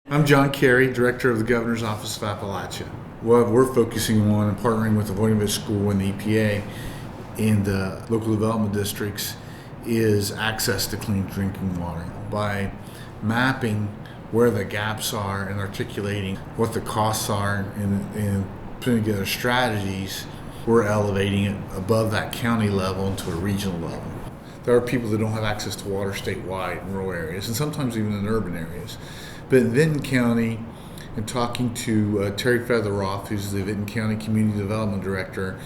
I'm John Carey, Director of the Governor's Office of Appalachia. What we're focusing on and partnering with the Voinovich School and the EPA in the local development districts is access to clean drinking water by mapping where the gaps are and articulating what the costs are and putting together strategies. We're elevating it above that county level into a regional level. There are people that don't have access to water statewide in rural areas and sometimes even in urban areas. But in Vinton County, and talking to Terry Featheroff, who's the Vinton County Community Development Director,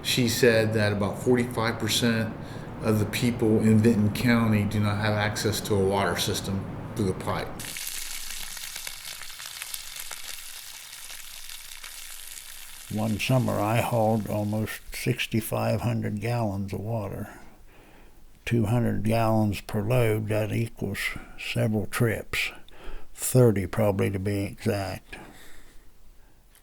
she said that about 45% of the people in Vinton County do not have access to a water system through the pipe. One summer I hauled almost 6,500 gallons of water. 200 gallons per load, that equals several trips. 30 probably to be exact.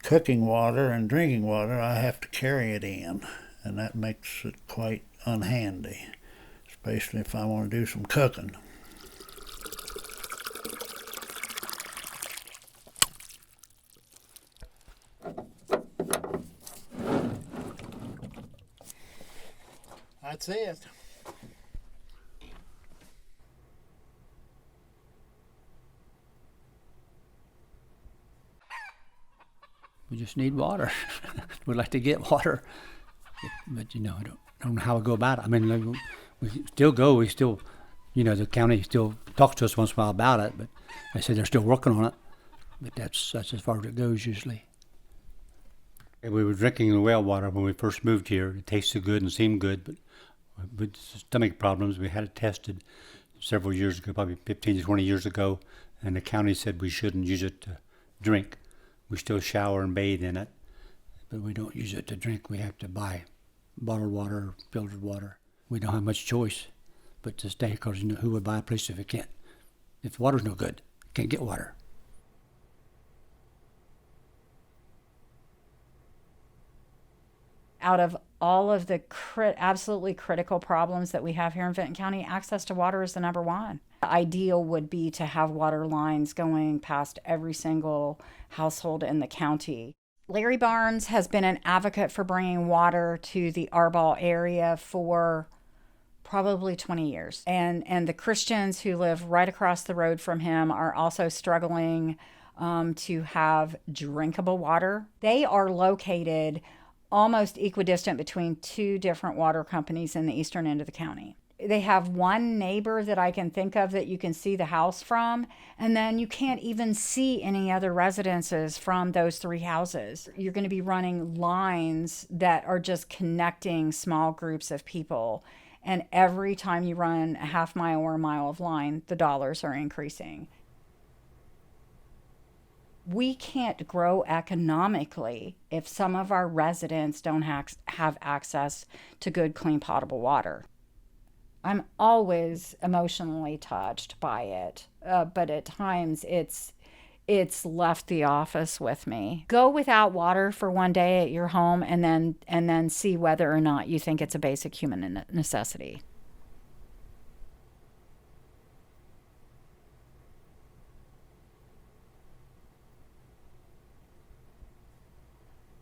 Cooking water and drinking water, I have to carry it in, and that makes it quite unhandy, especially if I want to do some cooking. That's it. We just need water. We'd like to get water, but I don't know how we go about it. I mean, we still go. We still, the county still talks to us once in a while about it, but they say they're still working on it. But that's as far as it goes usually. We were drinking the well water when we first moved here. It tasted good and seemed good, but with stomach problems, we had it tested several years ago, probably 15 to 20 years ago, and the county said we shouldn't use it to drink. We still shower and bathe in it, but we don't use it to drink. We have to buy bottled water or filtered water. We don't have much choice but to stay, because who would buy a place if it can't? If the water's no good, can't get water. Out of all of the absolutely critical problems that we have here in Vinton County, access to water is the number one. The ideal would be to have water lines going past every single household in the county. Larry Barnes has been an advocate for bringing water to the Arbol area for probably 20 years. And the Christians who live right across the road from him are also struggling to have drinkable water. They are located almost equidistant between two different water companies in the eastern end of the county. They have one neighbor that I can think of that you can see the house from, and then you can't even see any other residences from those three houses. You're going to be running lines that are just connecting small groups of people, and every time you run a half mile or a mile of line, the dollars are increasing. We can't grow economically if some of our residents don't have access to good, clean, potable water. I'm always emotionally touched by it, but at times it's left the office with me. Go without water for one day at your home and then see whether or not you think it's a basic human necessity.